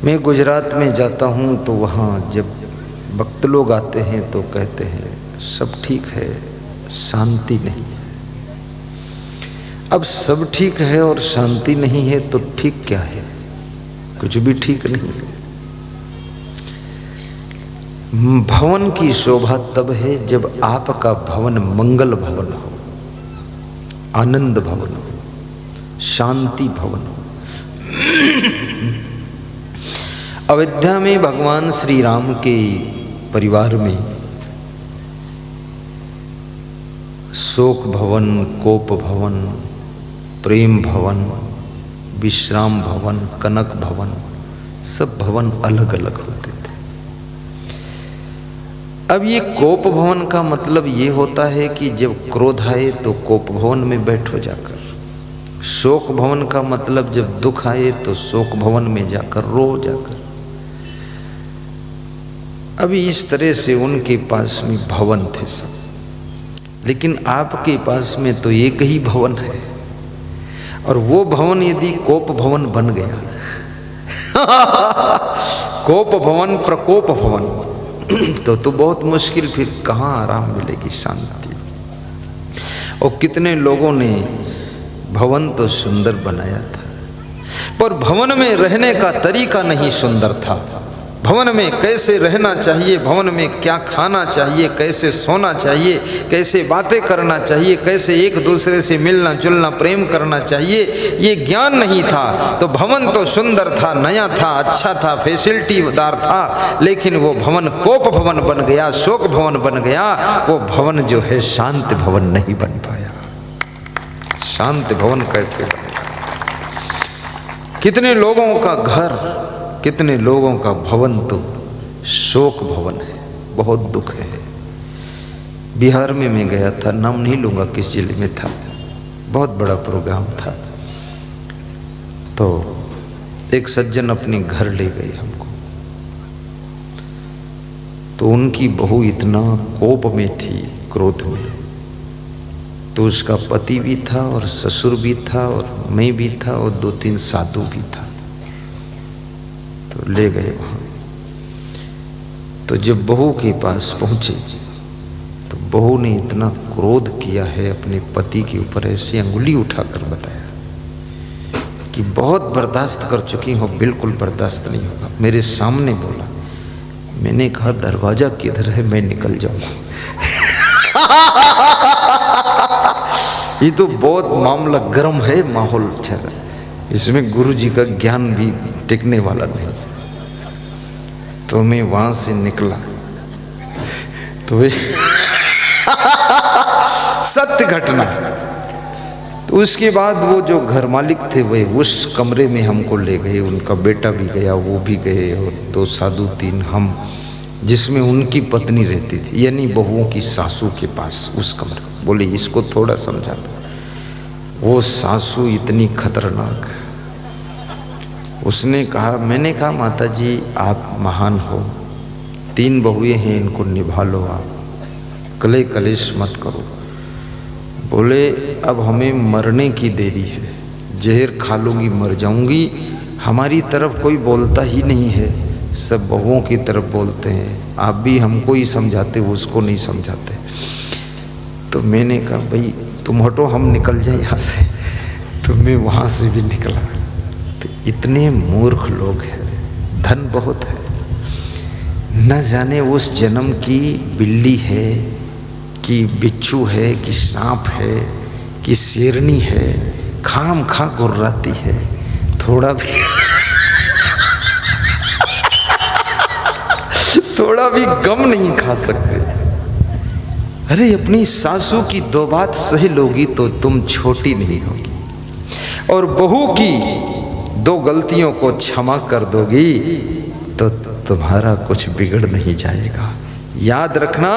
मैं गुजरात में जाता हूँ तो वहाँ जब भक्त लोग आते हैं तो कहते हैं सब ठीक है, शांति नहीं है। अब सब ठीक है और शांति नहीं है तो ठीक क्या है? कुछ भी ठीक नहीं है। भवन की शोभा तब है जब आपका भवन मंगल भवन हो, आनंद भवन हो, शांति भवन हो। अयोध्या में भगवान श्री राम के परिवार में शोक भवन, कोप भवन, प्रेम भवन, विश्राम भवन, कनक भवन, सब भवन अलग अलग होते थे। अब ये कोप भवन का मतलब ये होता है कि जब क्रोध आए तो कोप भवन में बैठो जाकर। शोक भवन का मतलब जब दुख आए तो शोक भवन में जाकर रो जाकर। अभी इस तरह से उनके पास में भवन थे सब, लेकिन आपके पास में तो एक ही भवन है और वो भवन यदि कोप भवन बन गया कोप भवन, प्रकोप भवन तो बहुत मुश्किल, फिर कहाँ आराम मिलेगी, शांति। और कितने लोगों ने भवन तो सुंदर बनाया था पर भवन में रहने का तरीका नहीं सुंदर था। भवन में कैसे रहना चाहिए, भवन में क्या खाना चाहिए, कैसे सोना चाहिए, कैसे बातें करना चाहिए, कैसे एक दूसरे से मिलना जुलना प्रेम करना चाहिए, ये ज्ञान नहीं था। तो भवन तो सुंदर था, नया था, अच्छा था, फैसिलिटीदार था, लेकिन वो भवन कोप भवन बन गया, शोक भवन बन गया। वो भवन जो है शांत भवन नहीं बन पाया। शांत भवन कैसे बनेगा? कितने लोगों का घर, कितने लोगों का भवन तो शोक भवन है, बहुत दुख है। बिहार में मैं गया था, नाम नहीं लूँगा किस जिले में था, बहुत बड़ा प्रोग्राम था। तो एक सज्जन अपने घर ले गए हमको, तो उनकी बहू इतना कोप में थी, क्रोध में। तो उसका पति भी था और ससुर भी था और मैं भी था और 2-3 साधु भी था। तो ले गए वहाँ। तो जब बहू के पास पहुँचे तो बहू ने इतना क्रोध किया है अपने पति के ऊपर, ऐसे अंगुली उठाकर बताया कि बहुत बर्दाश्त कर चुकी हो, बिल्कुल बर्दाश्त नहीं होगा। मेरे सामने बोला। मैंने कहा दरवाजा किधर है, मैं निकल जाऊंगा। ये तो बहुत मामला गर्म है, माहौल चल रहा है, इसमें गुरु जी का ज्ञान भी टिकने वाला नहीं। तो मैं वहां से निकला तो सत्य घटना। तो उसके बाद वो जो घर मालिक थे वे उस कमरे में हमको ले गए, उनका बेटा भी गया, वो भी गए, और 2 साधु 3 हम, जिसमें उनकी पत्नी रहती थी, यानी बहुओं की सासू के पास उस कमरे। बोले इसको थोड़ा समझा दो। वो सासू इतनी खतरनाक, उसने कहा, मैंने कहा माता जी आप महान हो, 3 बहुएं हैं, इनको निभा लो, आप कले कलेश मत करो। बोले अब हमें मरने की देरी है, जहर खा लूँगी मर जाऊँगी। हमारी तरफ कोई बोलता ही नहीं है, सब बहुओं की तरफ बोलते हैं। आप भी हमको ही समझाते, उसको नहीं समझाते। तो मैंने कहा भाई तुम हटो, हम निकल जाए यहाँ से। तो मैं वहाँ से भी निकला। तो इतने मूर्ख लोग हैं, धन बहुत है, न जाने उस जन्म की बिल्ली है कि बिच्छू है कि सांप है कि शेरनी है, खाम खा गुर्राती है, थोड़ा भी गम नहीं खा सकते। अरे अपनी सासू की 2 बात सही लोगी तो तुम छोटी नहीं होगी, और बहू की 2 गलतियों को क्षमा कर दोगी तो तुम्हारा कुछ बिगड़ नहीं जाएगा। याद रखना,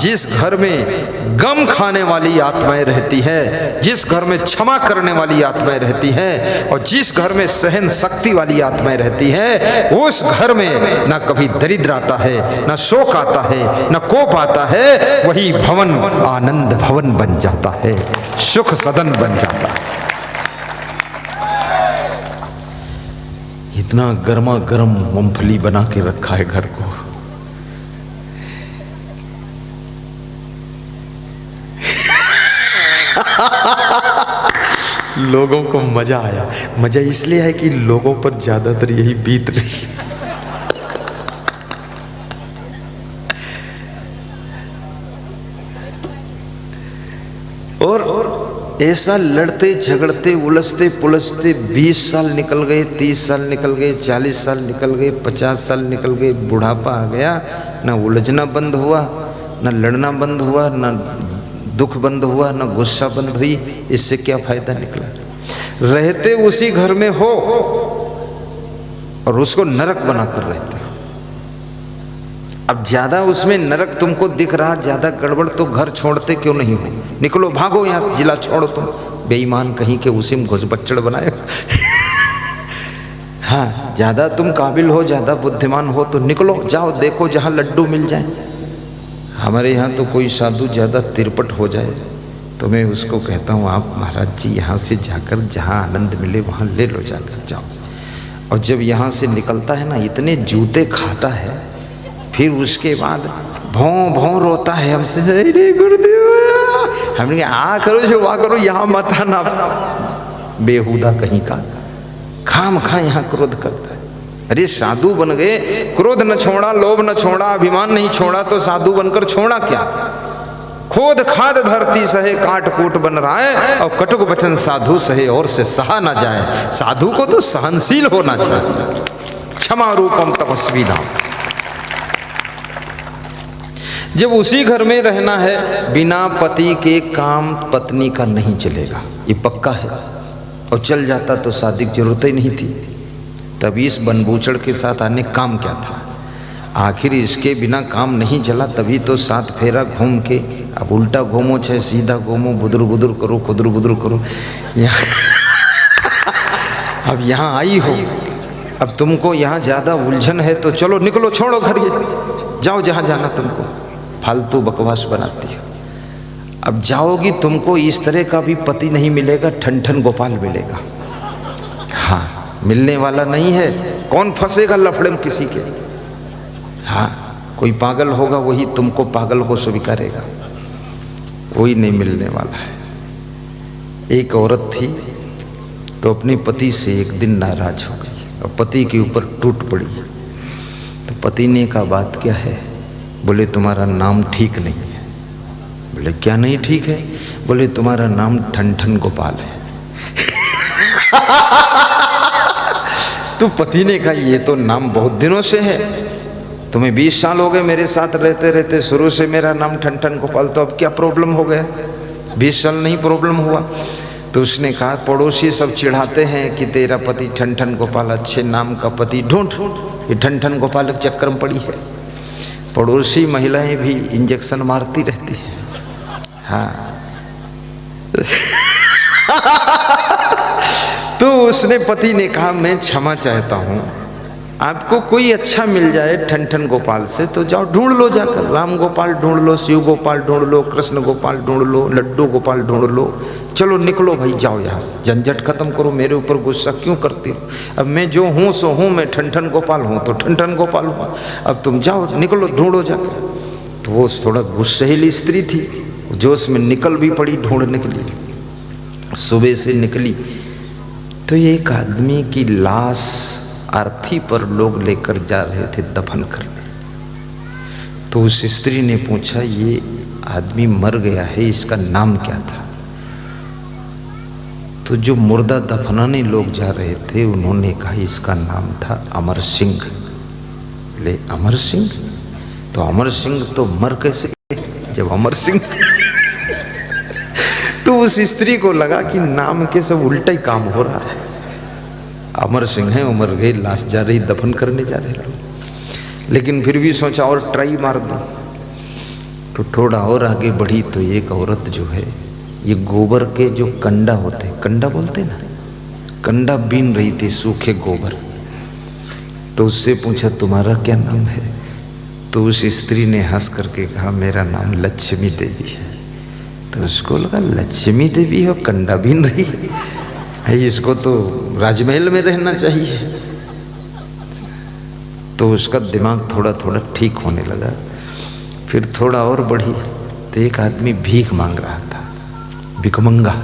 जिस घर में गम खाने वाली आत्माएं रहती है, जिस घर में क्षमा करने वाली आत्माएं रहती हैं, और जिस घर में सहन शक्ति वाली आत्माएं रहती हैं, उस घर में ना कभी दरिद्र आता है, ना शोक आता है, ना कोप आता है। वही भवन आनंद भवन बन जाता है, सुख सदन बन जाता है। इतना गर्मा गर्म मूंगफली बना के रखा है घर को। लोगों को मजा आया। मजा इसलिए है कि लोगों पर ज्यादातर यही बीत रही। और ऐसा लड़ते झगड़ते उलझते पुलझते 20 साल निकल गए, 30 साल निकल गए, 40 साल निकल गए, 50 साल निकल गए, बुढ़ापा आ गया, ना उलझना बंद हुआ, ना लड़ना बंद हुआ, ना दुख बंद हुआ, ना गुस्सा बंद हुई। इससे क्या फायदा निकला? रहते उसी घर में हो और उसको नरक बनाकर रहते हो। अब ज्यादा उसमें नरक तुमको दिख रहा, ज्यादा गड़बड़, तो घर छोड़ते क्यों नहीं हो? निकलो, भागो यहां से, जिला छोड़ो तुम, बेईमान कहीं के, उसी में घुस बच्चड़ बनाए। हाँ, ज्यादा तुम काबिल हो, ज्यादा बुद्धिमान हो तो निकलो, जाओ, देखो जहां लड्डू मिल जाए। हमारे यहाँ तो कोई साधु ज़्यादा तिरपट हो जाए तो मैं उसको कहता हूँ, आप महाराज जी यहाँ से जाकर जहाँ आनंद मिले वहाँ ले लो, जाकर जाओ। और जब यहाँ से निकलता है ना, इतने जूते खाता है, फिर उसके बाद भौं भौं रोता है हमसे, अरे गुरुदेव। हमने कहा आ करो जो वाह करो, यहाँ मत आना, बेहुदा कहीं का, खाम खा यहाँ क्रोध करता है। अरे साधु बन गए, क्रोध न छोड़ा, लोभ न छोड़ा, अभिमान नहीं छोड़ा, तो साधु बनकर छोड़ा क्या? खोद खाद धरती सहे, काट कूट बन रहा है, और कटुक वचन साधु सहे और से सहा ना जाए। साधु को तो सहनशील होना चाहिए। क्षमा रूपम तपस्वी नाम। जब उसी घर में रहना है, बिना पति के काम पत्नी का नहीं चलेगा, ये पक्का है। और चल जाता तो शादी की जरूरत ही नहीं थी। तभी इस बनबूचड़ के साथ आने काम क्या था? आखिर इसके बिना काम नहीं चला, तभी तो 7 फेरा घूम के, अब उल्टा घूमो चाहे सीधा घूमो, बुदुर बुदुर करो, खुदुर बुदुर करो, अब यहाँ आई हो, अब तुमको यहाँ ज़्यादा उलझन है तो चलो निकलो, छोड़ो घर, ये जाओ जहाँ जाना तुमको, फालतू बकवास बनाती हो। अब जाओगी, तुमको इस तरह का भी पति नहीं मिलेगा, ठन ठन गोपाल मिलेगा। हाँ, मिलने वाला नहीं है। कौन फंसेगा लफड़े में किसी के? हाँ, कोई पागल होगा, वही तुमको पागल को स्वीकारेगा, कोई नहीं मिलने वाला है। एक औरत थी तो अपने पति से एक दिन नाराज हो गई और पति के ऊपर टूट पड़ी। तो पति ने कहा, बात क्या है? बोले तुम्हारा नाम ठीक नहीं है। बोले क्या नहीं ठीक है? बोले तुम्हारा नाम ठन ठन गोपाल है। तो पति ने कहा, ये तो नाम बहुत दिनों से है, तुम्हें 20 साल हो गए मेरे साथ रहते रहते, शुरू से मेरा नाम ठन ठन गोपाल, तो अब क्या प्रॉब्लम हो गया? 20 साल नहीं प्रॉब्लम हुआ। तो उसने कहा, पड़ोसी सब चिढ़ाते हैं कि तेरा पति ठन ठन गोपाल, अच्छे नाम का पति ढूंढ, ये ठन ठन गोपाल के चक्कर में पड़ी है। पड़ोसी महिलाएं भी इंजेक्शन मारती रहती हैं। हाँ। तो उसने, पति ने कहा, मैं क्षमा चाहता हूँ, आपको कोई अच्छा मिल जाए ठन ठन गोपाल से तो जाओ ढूंढ लो, जाकर राम गोपाल ढूंढ लो, शिव गोपाल ढूंढ लो, कृष्ण गोपाल ढूंढ लो, लड्डू गोपाल ढूंढ लो, चलो निकलो भाई, जाओ यहाँ से, झंझट खत्म करो, मेरे ऊपर गुस्सा क्यों करती हो? अब मैं जो हूँ सो हूँ, मैं ठन ठन गोपाल हूँ तो ठन ठन गोपाल हूँ, अब तुम जाओ, निकलो, ढूंढो जाकर। तो वो थोड़ा गुस्सैली स्त्री थी, जोश में निकल भी पड़ी ढूंढने के लिए। सुबह से निकली तो एक आदमी की लाश अर्थी पर लोग लेकर जा रहे थे दफन करने। तो उस स्त्री ने पूछा, ये आदमी मर गया है, इसका नाम क्या था? तो जो मुर्दा दफनाने लोग जा रहे थे उन्होंने कहा, इसका नाम था अमर सिंह। बोले अमर सिंह? तो अमर सिंह तो मर कैसे जब अमर सिंह? तो उस स्त्री को लगा कि नाम के सब उल्टा ही काम हो रहा है। अमर सिंह है, उमर गई, लाश जा रही, दफन करने जा रहे लोग। लेकिन फिर भी सोचा और ट्राई मार दो। तो थोड़ा और आगे बढ़ी तो एक औरत जो है, ये गोबर के जो कंडा होते हैं, कंडा बोलते ना, कंडा बीन रही थी, सूखे गोबर। तो उससे पूछा, तुम्हारा क्या नाम है? तो उस स्त्री ने हंस करके कहा, मेरा नाम लक्ष्मी देवी है। तो उसको लगा, लक्ष्मी देवी हो, कंडा बीन रही है, इसको तो राजमहल में रहना चाहिए। तो उसका दिमाग थोड़ा थोड़ा ठीक होने लगा। फिर थोड़ा और बढ़ी तो एक आदमी भीख मांग रहा था, भिखमंगा।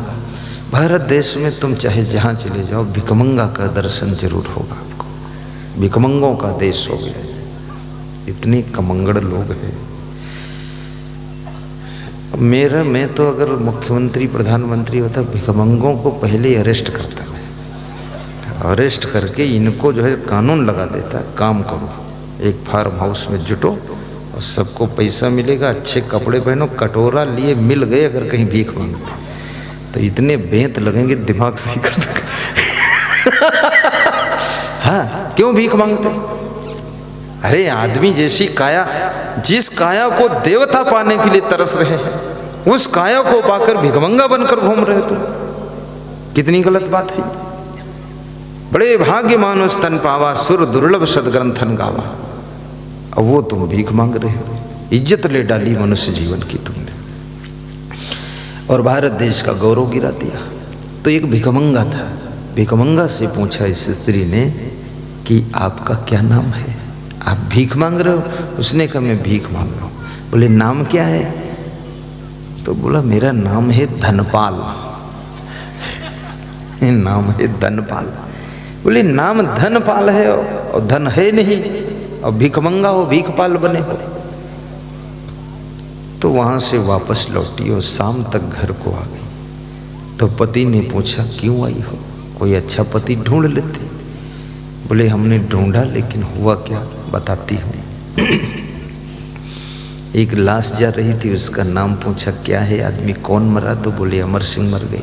भारत देश में तुम चाहे जहाँ चले जाओ भिखमंगा का दर्शन जरूर होगा आपको। भिखमंगों का देश हो गया है, इतने कमंगड़ लोग हैं। मैं तो अगर मुख्यमंत्री प्रधानमंत्री होता भिखमंगों को पहले अरेस्ट करता, मैं अरेस्ट करके इनको जो है कानून लगा देता, काम करो, एक फार्म हाउस में जुटो और सबको पैसा मिलेगा, अच्छे कपड़े पहनो, कटोरा लिए मिल गए अगर कहीं भीख मांगते तो इतने बेंत लगेंगे दिमाग सही कर देंगे। हाँ, क्यों भीख मांगते? अरे आदमी जैसी काया, जिस काया को देवता पाने के लिए तरस रहे हैं उस काया को पाकर भिखमंगा बनकर घूम रहे तुम, कितनी गलत बात है। बड़े भाग्यमान उस तन पावा, सुर दुर्लभ सदग्रंथन गावा। अब वो तुम भीख मांग रहे हो, इज्जत ले डाली मनुष्य जीवन की तुमने और भारत देश का गौरव गिरा दिया। तो एक भिखमंगा था, भिखमंगा से पूछा इस स्त्री ने कि आपका क्या नाम है, आप भीख मांग रहे हो? उसने कहा मैं भीख मांग रहा हूँ। बोले नाम क्या है? तो बोला मेरा नाम है धनपाल। नाम है धनपाल। बोले नाम धनपाल है और धन है नहीं और भिखमंगा हो, भीखपाल बने हो। तो वहां से वापस लौटी और शाम तक घर को आ गई। तो पति ने पूछा क्यों आई हो, कोई अच्छा पति ढूंढ लेते। बोले हमने ढूंढा लेकिन हुआ क्या, बताती हूँ। एक लाश जा रही थी, उसका नाम पूछा क्या है, आदमी कौन मरा? तो बोले अमर सिंह मर गए।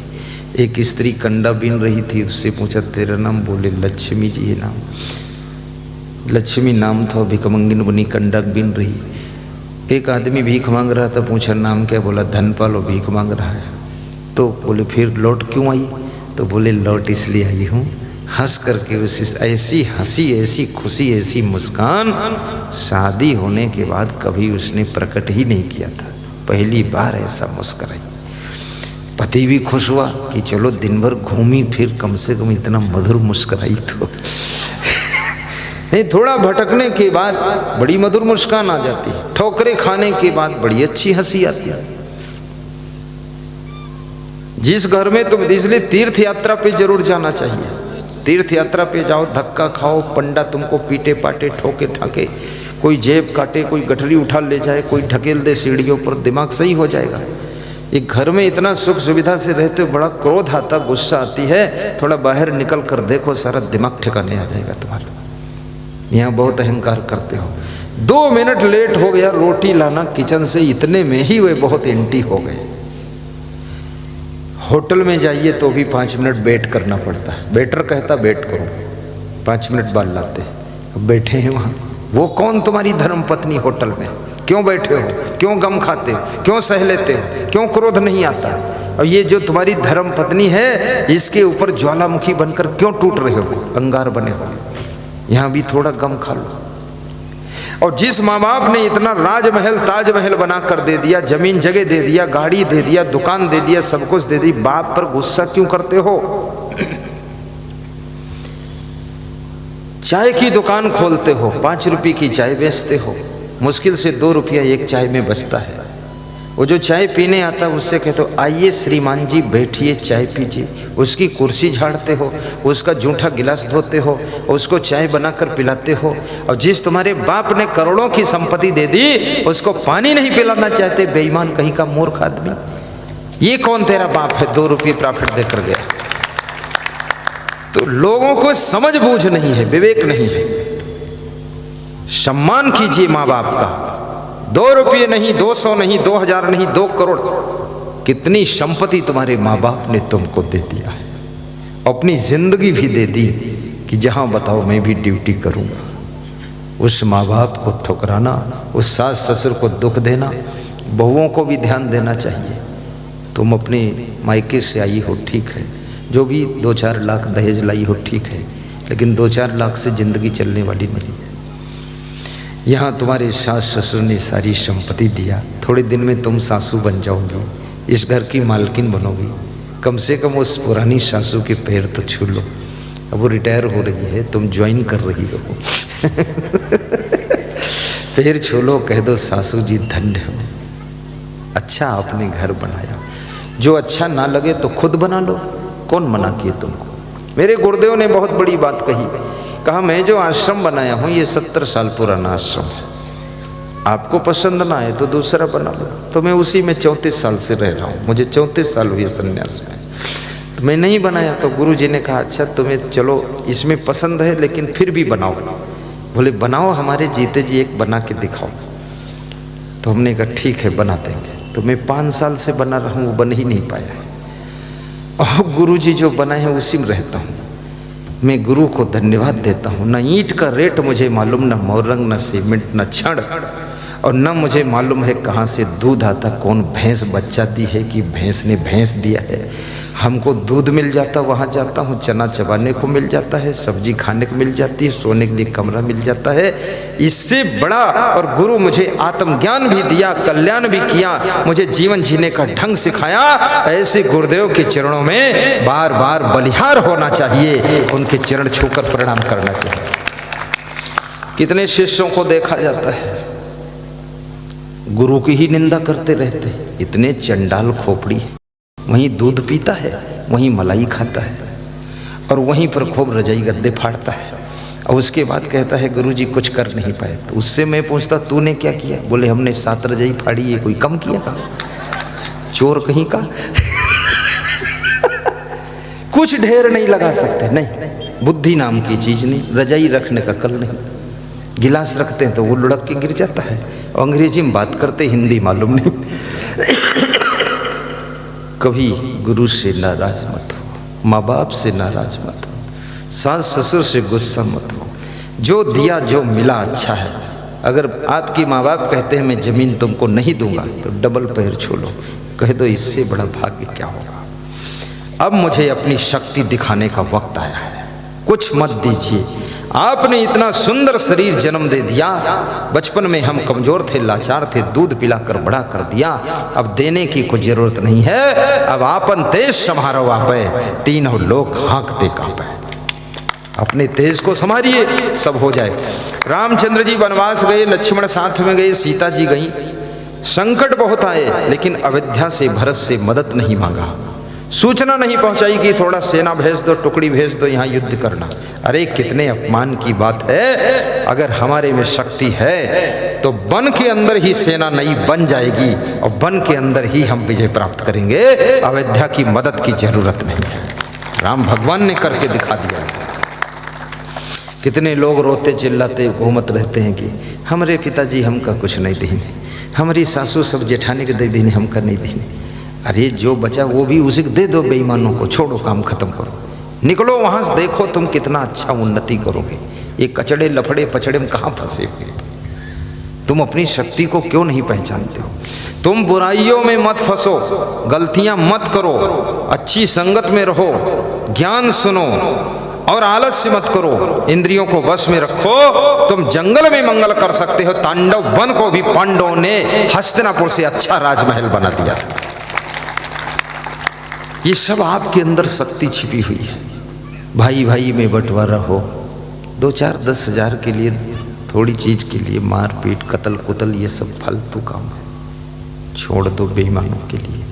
एक स्त्री कंडा बीन रही थी, उससे पूछा तेरा नाम? बोले लक्ष्मी जी है नाम। लक्ष्मी नाम था, भिखमंगिन बनी, कंडा बीन रही। एक आदमी भीख मांग रहा था, पूछा नाम क्या? बोला धनपाल, भीख मांग रहा है। तो बोले फिर लौट क्यों आई? तो बोले लौट इसलिए आई हूँ, हंस करके उस ऐसी हंसी, ऐसी खुशी, ऐसी मुस्कान शादी होने के बाद कभी उसने प्रकट ही नहीं किया था, पहली बार ऐसा मुस्कुराई। पति भी खुश हुआ कि चलो दिन भर घूमी फिर कम से कम इतना मधुर मुस्कुराई तो नहीं, थोड़ा भटकने के बाद बड़ी मधुर मुस्कान आ जाती है, ठोकरे खाने के बाद बड़ी अच्छी हंसी आती है। जिस घर में तुम, इसलिए तीर्थ यात्रा पे जरूर जाना चाहिए। तीर्थ यात्रा पे जाओ, धक्का खाओ, पंडा तुमको पीटे पाटे, ठोके ठाके, कोई जेब काटे, कोई गठरी उठा ले जाए, कोई ढकेल दे सीढ़ियों पर, दिमाग सही हो जाएगा। एक घर में इतना सुख सुविधा से रहते हो, बड़ा क्रोध आता, गुस्सा आती है, थोड़ा बाहर निकल कर देखो, सारा दिमाग ठिकाने आ जाएगा तुम्हारा। यहाँ बहुत अहंकार करते हो। 2 मिनट लेट हो गया रोटी लाना किचन से, इतने में ही वे बहुत एंटी हो गए। होटल में जाइए तो भी 5 मिनट वेट करना पड़ता है, वेटर कहता वेट करो, 5 मिनट बाद लाते। अब बैठे हैं वहाँ, वो कौन तुम्हारी धर्म पत्नी होटल में? क्यों बैठे हो, क्यों गम खाते हो, क्यों सह लेते हो, क्यों क्रोध नहीं आता? और ये जो तुम्हारी धर्म पत्नी है, इसके ऊपर ज्वालामुखी बनकर क्यों टूट रहे हो, अंगार बने हो? यहाँ भी थोड़ा गम खा लो। और जिस माँ बाप ने इतना राजमहल ताजमहल बना कर दे दिया, जमीन जगह दे दिया, गाड़ी दे दिया, दुकान दे दिया, सब कुछ दे दी, बाप पर गुस्सा क्यों करते हो? चाय की दुकान खोलते हो, 5 रुपए की चाय बेचते हो, मुश्किल से 2 रुपया एक चाय में बचता है। वो जो चाय पीने आता है उससे कहते हो आइए श्रीमान जी बैठिए चाय पीजिए, उसकी कुर्सी झाड़ते हो, उसका जूठा गिलास धोते हो, उसको चाय बनाकर पिलाते हो। और जिस तुम्हारे बाप ने करोड़ों की संपत्ति दे दी उसको पानी नहीं पिलाना चाहते, बेईमान कहीं का मूर्ख आदमी। ये कौन तेरा बाप है 2 रुपये प्रॉफिट देकर गया? तो लोगों को समझ बूझ नहीं है, विवेक नहीं है। सम्मान कीजिए माँ बाप का। 2 रुपये नहीं, 200 नहीं, 2000 नहीं, 2 करोड़, कितनी संपत्ति तुम्हारे माँ बाप ने तुमको दे दिया है। अपनी जिंदगी भी दे दी कि जहां बताओ मैं भी ड्यूटी करूंगा। उस माँ बाप को ठुकराना, उस सास ससुर को दुख देना, बहुओं को भी ध्यान देना चाहिए। तुम अपने मायके से आई हो ठीक है, जो भी 2-4 लाख दहेज लाई हो ठीक है, लेकिन 2-4 लाख से जिंदगी चलने वाली नहीं है। यहाँ तुम्हारे सास ससुर ने सारी संपत्ति दिया, थोड़े दिन में तुम सासू बन जाओगी, इस घर की मालकिन बनोगी। कम से कम उस पुरानी सासू के पैर तो छू लो। अब वो रिटायर हो रही है, तुम ज्वाइन कर रही हो। पैर छू लो, कह दो सासू जी धन्य हो, अच्छा आपने घर बनाया। जो अच्छा ना लगे तो खुद बना लो, कौन मना किए तुमको। मेरे गुरुदेव ने बहुत बड़ी बात कही, कहा मैं जो आश्रम बनाया हूँ ये 70 साल पुराना आश्रम है, आपको पसंद ना आए तो दूसरा बना लो। तो मैं उसी में 34 साल से रह रहा हूँ, मुझे 34 साल हुए संन्यास में, तो मैं नहीं बनाया। तो गुरु जी ने कहा अच्छा तुम्हें चलो इसमें पसंद है लेकिन फिर भी बनाओ। बोले बनाओ, हमारे जीते जी एक बना के दिखाओ। तो हमने कहा ठीक है बना देंगे। तो मैं 5 साल से बना रहा हूँ, वो बन ही नहीं पाया। और गुरु जी जो बनाए हैं उसी में रहता हूँ। मैं गुरु को धन्यवाद देता हूँ। न ईंट का रेट मुझे मालूम, न मोरंग, न सीमेंट, न छड़, और न मुझे मालूम है कहाँ से दूध आता, कौन भैंस बच्चा दी है कि भैंस ने भैंस दिया है। हमको दूध मिल जाता, वहाँ जाता हूँ, चना चबाने को मिल जाता है, सब्जी खाने को मिल जाती है, सोने के लिए कमरा मिल जाता है। इससे बड़ा और गुरु मुझे आत्मज्ञान भी दिया, कल्याण भी किया, मुझे जीवन जीने का ढंग सिखाया। ऐसे गुरुदेव के चरणों में बार बार बलिहार होना चाहिए, उनके चरण छूकर प्रणाम करना चाहिए। कितने शिष्यों को देखा जाता है गुरु की ही निंदा करते रहते, इतने चंडाल खोपड़ी, वहीं दूध पीता है, वहीं मलाई खाता है, और वहीं पर खूब रजाई गद्दे फाड़ता है, और उसके बाद कहता है गुरुजी कुछ कर नहीं पाए। तो उससे मैं पूछता तूने क्या किया? बोले हमने 7 रजाई फाड़ी, ये कोई कम किया का? चोर कहीं का। कुछ ढेर नहीं लगा सकते, नहीं, बुद्धि नाम की चीज नहीं, रजाई रखने का कल नहीं। गिलास रखते हैं तो वो लुढ़क के गिर जाता है, अंग्रेजी में बात करते, हिंदी मालूम नहीं। कभी गुरु से नाराज मत हो, माँ बाप से नाराज मत हो, सास ससुर से गुस्सा मत हो। जो दिया जो मिला अच्छा है। अगर आपकी माँ बाप कहते हैं मैं जमीन तुमको नहीं दूंगा, तो डबल पैर छू लो, कह दो इससे बड़ा भाग्य क्या होगा। अब मुझे अपनी शक्ति दिखाने का वक्त आया है, कुछ मत दीजिए। आपने इतना सुंदर शरीर जन्म दे दिया, बचपन में हम कमजोर थे, लाचार थे, दूध पिलाकर बड़ा कर दिया, अब देने की कोई जरूरत नहीं है। अब आपन तेज संभारो आपे, तीनों लोग हाँकते कांपे। अपने तेज को संभालिए, सब हो जाए। रामचंद्र जी वनवास गए, लक्ष्मण साथ में गए, सीता जी गई, संकट बहुत आए, लेकिन अयोध्या से भरत से मदद नहीं मांगा, सूचना नहीं पहुंचाई कि थोड़ा सेना भेज दो, टुकड़ी भेज दो, यहाँ युद्ध करना। अरे कितने अपमान की बात है। अगर हमारे में शक्ति है तो वन के अंदर ही सेना नई बन जाएगी, और वन के अंदर ही हम विजय प्राप्त करेंगे। अयोध्या की मदद की जरूरत नहीं है, राम भगवान ने करके दिखा दिया। कितने लोग रोते चिल्लाते घूमत रहते हैं कि हमारे पिताजी हमका कुछ नहीं दीने, हमारी सासू सब जेठानी के दे दीने, हमका नहीं दीने। अरे जो बचा वो भी उसे दे दो, बेईमानों को छोड़ो, काम खत्म करो, निकलो वहां से, देखो तुम कितना अच्छा उन्नति करोगे। ये कचड़े लफड़े पचड़े में कहाँ फंसे हुए? तुम अपनी शक्ति को क्यों नहीं पहचानते हो? तुम बुराइयों में मत फंसो, गलतियां मत करो, अच्छी संगत में रहो, ज्ञान सुनो और आलस्य मत करो, इंद्रियों को वश में रखो। तुम जंगल में मंगल कर सकते हो। तांडव वन को भी पांडवों ने हस्तिनापुर से अच्छा राजमहल बना दिया था। ये सब आपके अंदर शक्ति छिपी हुई है। भाई भाई में बंटवारा हो, 2-4-10 हजार के लिए, थोड़ी चीज के लिए मारपीट कत्ल कुतल, ये सब फालतू काम है, छोड़ दो बेईमानों के लिए।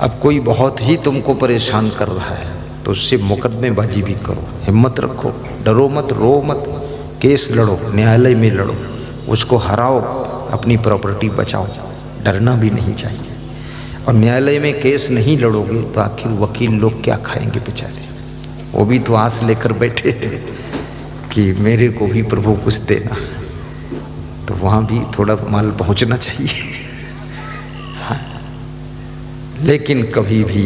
अब कोई बहुत ही तुमको परेशान कर रहा है तो उससे मुकदमेबाजी भी करो, हिम्मत रखो, डरो मत, रो मत, केस लड़ो, न्यायालय में लड़ो, उसको हराओ, अपनी प्रॉपर्टी बचाओ, डरना भी नहीं चाहिए। और न्यायालय में केस नहीं लड़ोगे तो आखिर वकील लोग क्या खाएंगे बेचारे? वो भी तो आस लेकर बैठे कि मेरे को भी प्रभु कुछ देना, तो वहाँ भी थोड़ा माल पहुँचना चाहिए। हाँ। लेकिन कभी भी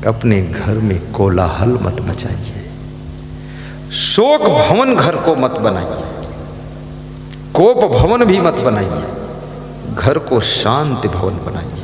अपने घर में कोलाहल मत मचाइए, शोक भवन घर को मत बनाइए, कोप भवन भी मत बनाइए, घर को शांति भवन बनाइए।